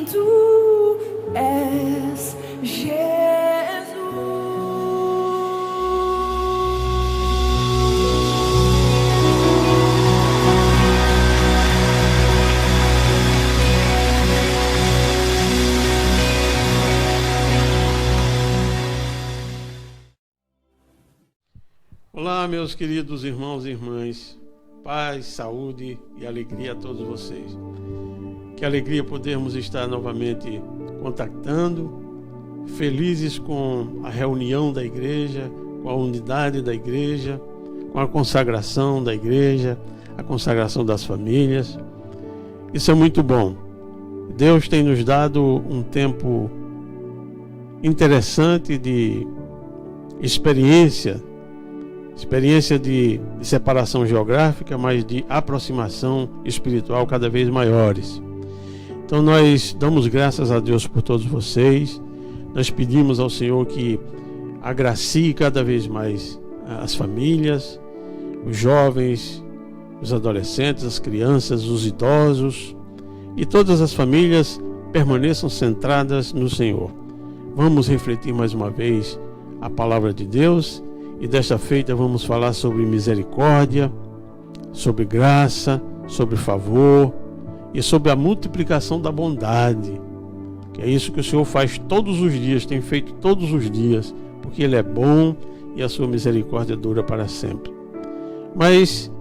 Tu és Jesus. Olá, meus queridos irmãos e irmãs, paz, saúde e alegria a todos vocês. Que alegria podermos estar novamente contactando, felizes com a reunião da igreja, com a unidade da igreja, com a consagração da igreja, a consagração das famílias. Isso é muito bom. Deus tem nos dado um tempo interessante de experiência de separação geográfica, mas de aproximação espiritual cada vez maiores. Então nós damos graças a Deus por todos vocês. Nós pedimos ao Senhor que agracie cada vez mais as famílias, os jovens, os adolescentes, as crianças, os idosos, e todas as famílias permaneçam centradas no Senhor. Vamos refletir mais uma vez a palavra de Deus. E desta feita vamos falar sobre misericórdia, sobre graça, sobre favor e sobre a multiplicação da bondade, que é isso que o Senhor faz todos os dias, tem feito todos os dias, porque Ele é bom e a sua misericórdia dura para sempre. Mas,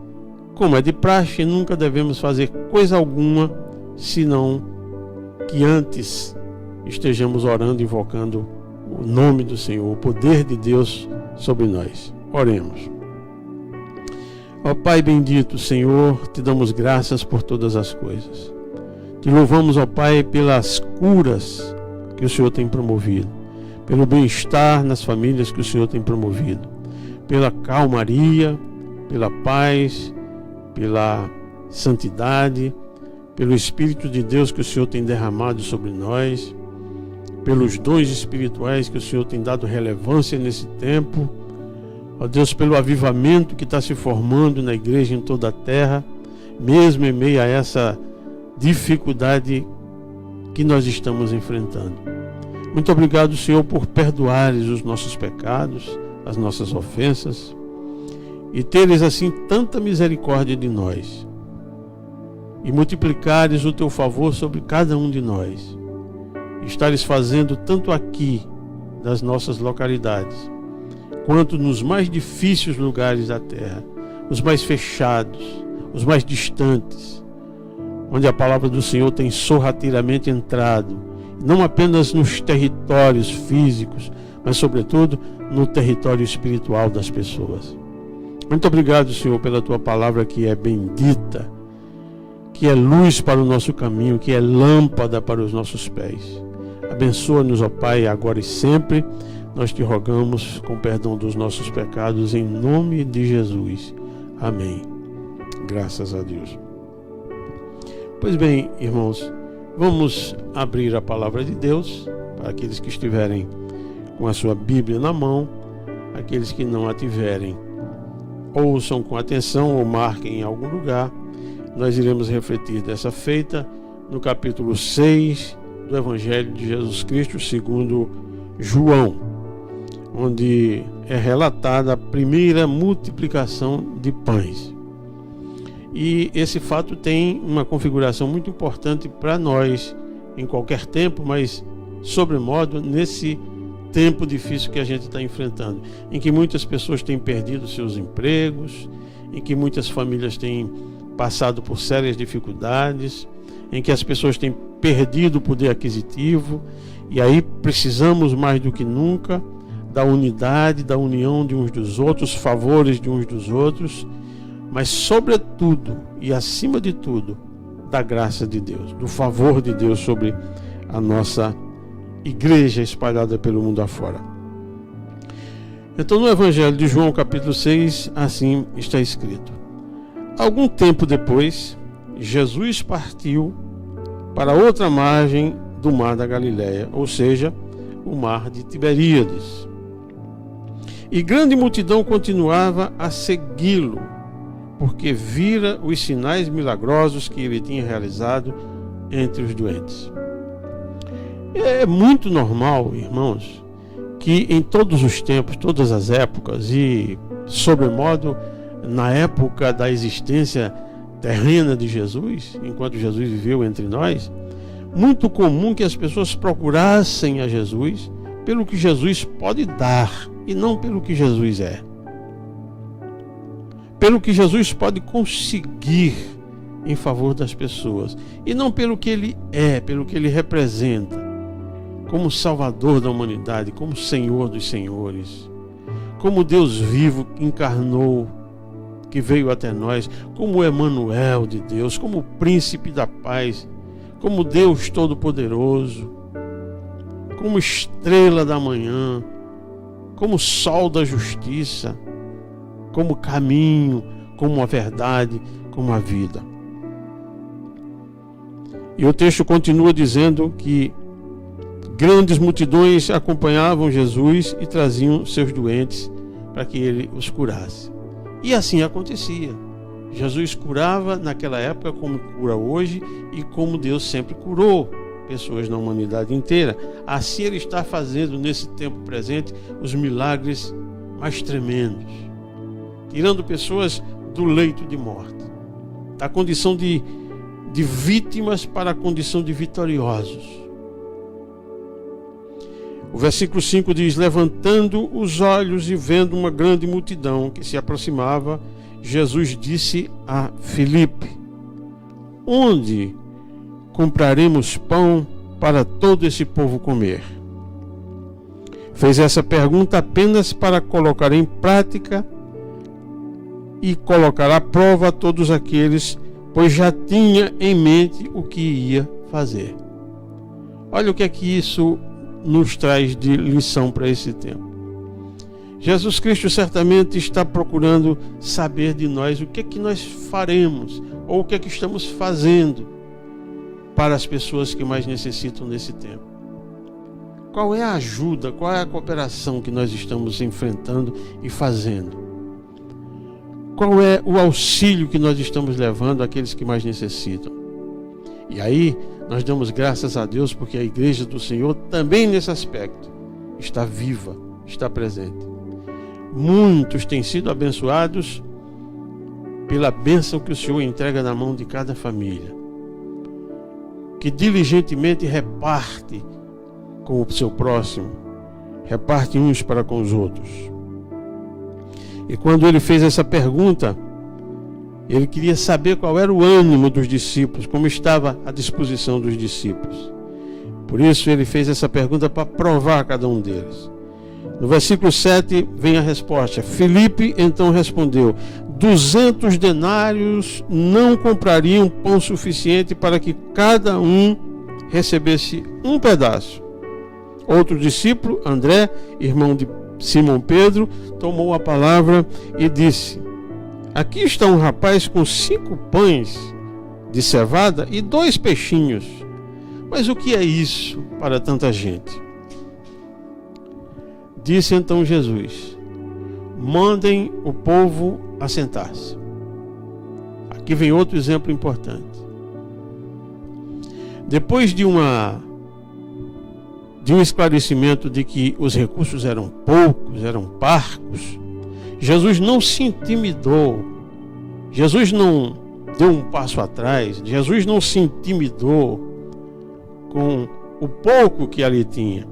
como é de praxe, nunca devemos fazer coisa alguma, senão que antes estejamos orando, invocando o nome do Senhor, o poder de Deus sobre nós. Oremos. Ó Pai bendito, Senhor, te damos graças por todas as coisas. Te louvamos, ó Pai, pelas curas que o Senhor tem promovido, pelo bem-estar nas famílias que o Senhor tem promovido, pela calmaria, pela paz, pela santidade, pelo Espírito de Deus que o Senhor tem derramado sobre nós, pelos dons espirituais que o Senhor tem dado relevância nesse tempo. Ó Deus, pelo avivamento que está se formando na igreja em toda a terra, mesmo em meio a essa dificuldade que nós estamos enfrentando. Muito obrigado, Senhor, por perdoares os nossos pecados, as nossas ofensas, e teres assim tanta misericórdia de nós, e multiplicares o teu favor sobre cada um de nós. Estares fazendo tanto aqui das nossas localidades, quanto nos mais difíceis lugares da terra, os mais fechados, os mais distantes, onde a palavra do Senhor tem sorrateiramente entrado, não apenas nos territórios físicos, mas sobretudo no território espiritual das pessoas. Muito obrigado, Senhor, pela tua palavra que é bendita, que é luz para o nosso caminho, que é lâmpada para os nossos pés. Abençoa-nos, ó Pai, agora e sempre. Nós te rogamos com perdão dos nossos pecados, em nome de Jesus. Amém. Graças a Deus. Pois bem, irmãos, vamos abrir a palavra de Deus para aqueles que estiverem com a sua Bíblia na mão, aqueles que não a tiverem, ouçam com atenção ou marquem em algum lugar. Nós iremos refletir dessa feita no capítulo 6 do Evangelho de Jesus Cristo segundo João, onde é relatada a primeira multiplicação de pães. E esse fato tem uma configuração muito importante para nós em qualquer tempo, mas sobremodo nesse tempo difícil que a gente está enfrentando, em que muitas pessoas têm perdido seus empregos, em que muitas famílias têm passado por sérias dificuldades, em que as pessoas têm perdido o poder aquisitivo, e aí precisamos mais do que nunca da unidade, da união de uns dos outros, favores de uns dos outros, mas sobretudo e acima de tudo, da graça de Deus, do favor de Deus sobre a nossa igreja espalhada pelo mundo afora. Então, no Evangelho de João, capítulo 6, assim está escrito: algum tempo depois, Jesus partiu para outra margem do mar da Galileia, ou seja, o mar de Tiberíades. E grande multidão continuava a segui-lo, porque vira os sinais milagrosos que ele tinha realizado entre os doentes. É muito normal, irmãos, que em todos os tempos, todas as épocas, e sobremodo na época da existência terrena de Jesus, enquanto Jesus viveu entre nós, muito comum que as pessoas procurassem a Jesus pelo que Jesus pode dar e não pelo que Jesus é. Pelo que Jesus pode conseguir em favor das pessoas e não pelo que ele é, pelo que ele representa, como Salvador da humanidade, como Senhor dos senhores, como Deus vivo que encarnou, que veio até nós, como Emanuel de Deus, como Príncipe da Paz, como Deus Todo-Poderoso, como estrela da manhã, como sol da justiça, como caminho, como a verdade, como a vida. E o texto continua dizendo que grandes multidões acompanhavam Jesus e traziam seus doentes para que ele os curasse. E assim acontecia. Jesus curava naquela época como cura hoje e como Deus sempre curou pessoas na humanidade inteira. Assim ele está fazendo nesse tempo presente os milagres mais tremendos, tirando pessoas do leito de morte, da condição de vítimas para a condição de vitoriosos. O versículo 5 diz: levantando os olhos e vendo uma grande multidão que se aproximava, Jesus disse a Filipe: onde compraremos pão para todo esse povo comer? Fez essa pergunta apenas para colocar em prática e colocar à prova todos aqueles, pois já tinha em mente o que ia fazer. Olha o que é que isso nos traz de lição para esse tempo. Jesus Cristo certamente está procurando saber de nós o que é que nós faremos, ou o que é que estamos fazendo para as pessoas que mais necessitam nesse tempo. Qual é a ajuda, qual é a cooperação que nós estamos enfrentando e fazendo? Qual é o auxílio que nós estamos levando àqueles que mais necessitam? E aí, nós damos graças a Deus porque a igreja do Senhor também nesse aspecto está viva, está presente. Muitos têm sido abençoados pela bênção que o Senhor entrega na mão de cada família, que diligentemente reparte com o seu próximo, reparte uns para com os outros. E quando ele fez essa pergunta, ele queria saber qual era o ânimo dos discípulos, como estava a disposição dos discípulos. Por isso ele fez essa pergunta para provar cada um deles. No versículo 7 vem a resposta. Filipe então respondeu: 200 denários não comprariam pão suficiente para que cada um recebesse um pedaço. Outro discípulo, André, irmão de Simão Pedro, tomou a palavra e disse: aqui está um rapaz com 5 pães de cevada e 2 peixinhos. Mas o que é isso para tanta gente? Disse então Jesus: mandem o povo assentar-se. Aqui vem outro exemplo importante. Depois de um esclarecimento de que os recursos eram poucos, eram parcos, Jesus não se intimidou, Jesus não deu um passo atrás, Jesus não se intimidou com o pouco que ali tinha.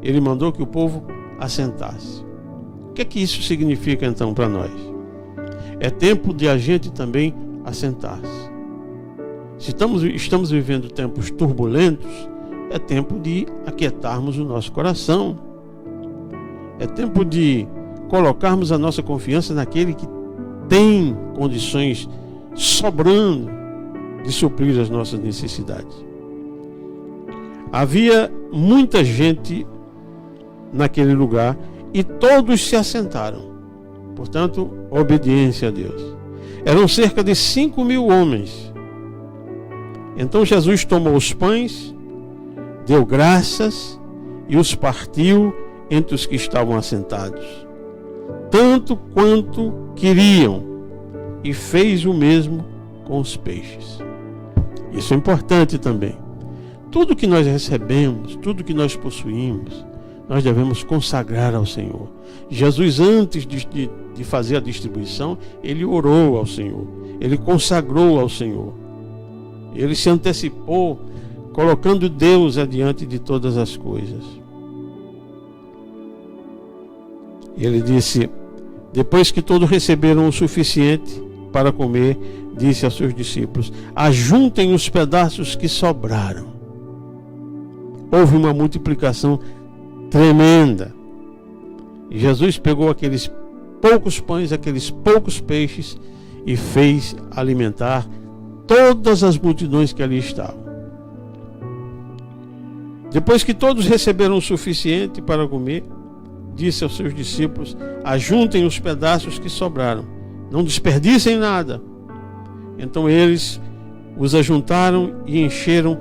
Ele mandou que o povo assentasse. O que é que isso significa então para nós? É tempo de a gente também assentar-se. Se estamos vivendo tempos turbulentos, é tempo de aquietarmos o nosso coração. É tempo de colocarmos a nossa confiança naquele que tem condições sobrando de suprir as nossas necessidades. Havia muita gente naquele lugar e todos se assentaram. Portanto, obediência a Deus. Eram cerca de 5.000 homens. Então Jesus tomou os pães, deu graças e os partiu entre os que estavam assentados, tanto quanto queriam, e fez o mesmo com os peixes. Isso é importante também. tudo que nós recebemos, tudo que nós possuímos, nós devemos consagrar ao Senhor. Jesus, antes de fazer a distribuição, ele orou ao Senhor, ele consagrou ao Senhor, ele se antecipou, colocando Deus adiante de todas as coisas. Ele disse, depois que todos receberam o suficiente para comer, disse aos seus discípulos, ajuntem os pedaços que sobraram. Houve uma multiplicação tremenda. E Jesus pegou aqueles poucos pães, aqueles poucos peixes e fez alimentar todas as multidões que ali estavam. Depois que todos receberam o suficiente para comer, disse aos seus discípulos, ajuntem os pedaços que sobraram, não desperdicem nada. Então eles os ajuntaram e encheram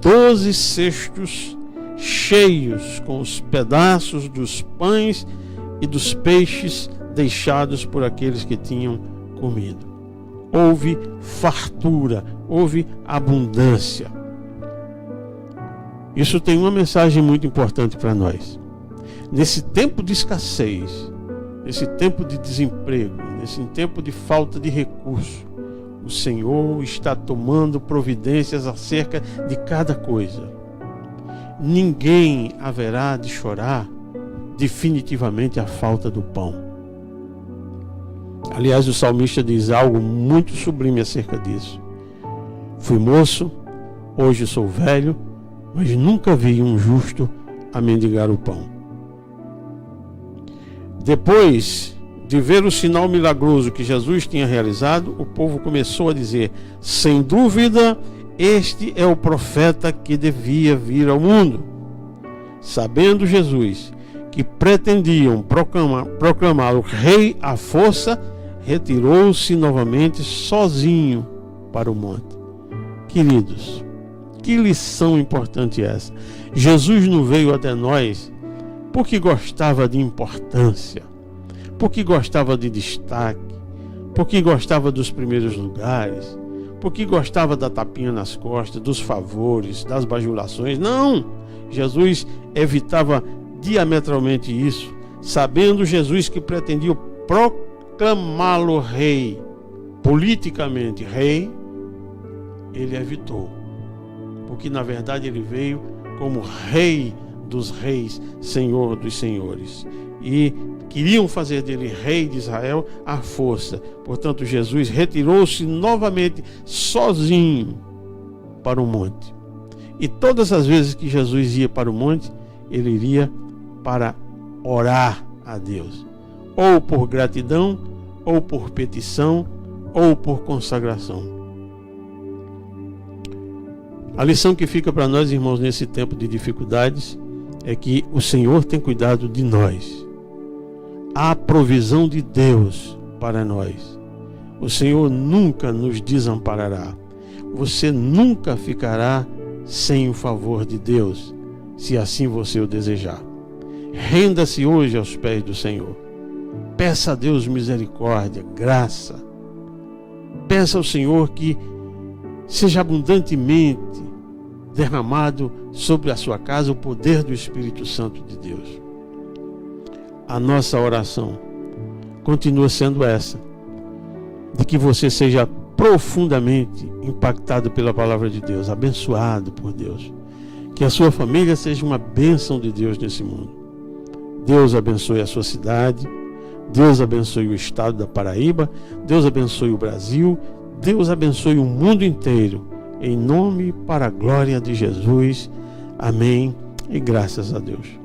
12 cestos cheios com os pedaços dos pães e dos peixes deixados por aqueles que tinham comido. Houve fartura, houve abundância. Isso tem uma mensagem muito importante para nós. Nesse tempo de escassez, nesse tempo de desemprego, nesse tempo de falta de recurso, o Senhor está tomando providências acerca de cada coisa. Ninguém haverá de chorar definitivamente a falta do pão. Aliás, o salmista diz algo muito sublime acerca disso. Fui moço, hoje sou velho, mas nunca vi um justo a mendigar o pão. Depois de ver o sinal milagroso que Jesus tinha realizado, o povo começou a dizer, sem dúvida, este é o profeta que devia vir ao mundo. Sabendo Jesus que pretendiam proclamá-lo rei à força, retirou-se novamente sozinho para o monte. Queridos, que lição importante essa! Jesus não veio até nós porque gostava de importância, porque gostava de destaque, porque gostava dos primeiros lugares, porque gostava da tapinha nas costas, dos favores, das bajulações. Não! Jesus evitava diametralmente isso, sabendo Jesus que pretendia proclamá-lo rei, politicamente rei, ele evitou, porque na verdade ele veio como rei dos reis, senhor dos senhores, e queriam fazer dele rei de Israel à força. Portanto, Jesus retirou-se novamente sozinho para o monte. E todas as vezes que Jesus ia para o monte, ele iria para orar a Deus, ou por gratidão, ou por petição, ou por consagração. A lição que fica para nós, irmãos, nesse tempo de dificuldades, é que o Senhor tem cuidado de nós. Há provisão de Deus para nós. O Senhor nunca nos desamparará. Você nunca ficará sem o favor de Deus, se assim você o desejar. Renda-se hoje aos pés do Senhor. Peça a Deus misericórdia, graça. Peça ao Senhor que seja abundantemente derramado sobre a sua casa o poder do Espírito Santo de Deus. A nossa oração continua sendo essa, de que você seja profundamente impactado pela palavra de Deus, abençoado por Deus, que a sua família seja uma bênção de Deus nesse mundo. Deus abençoe a sua cidade, Deus abençoe o estado da Paraíba, Deus abençoe o Brasil, Deus abençoe o mundo inteiro, em nome e para a glória de Jesus. Amém e graças a Deus.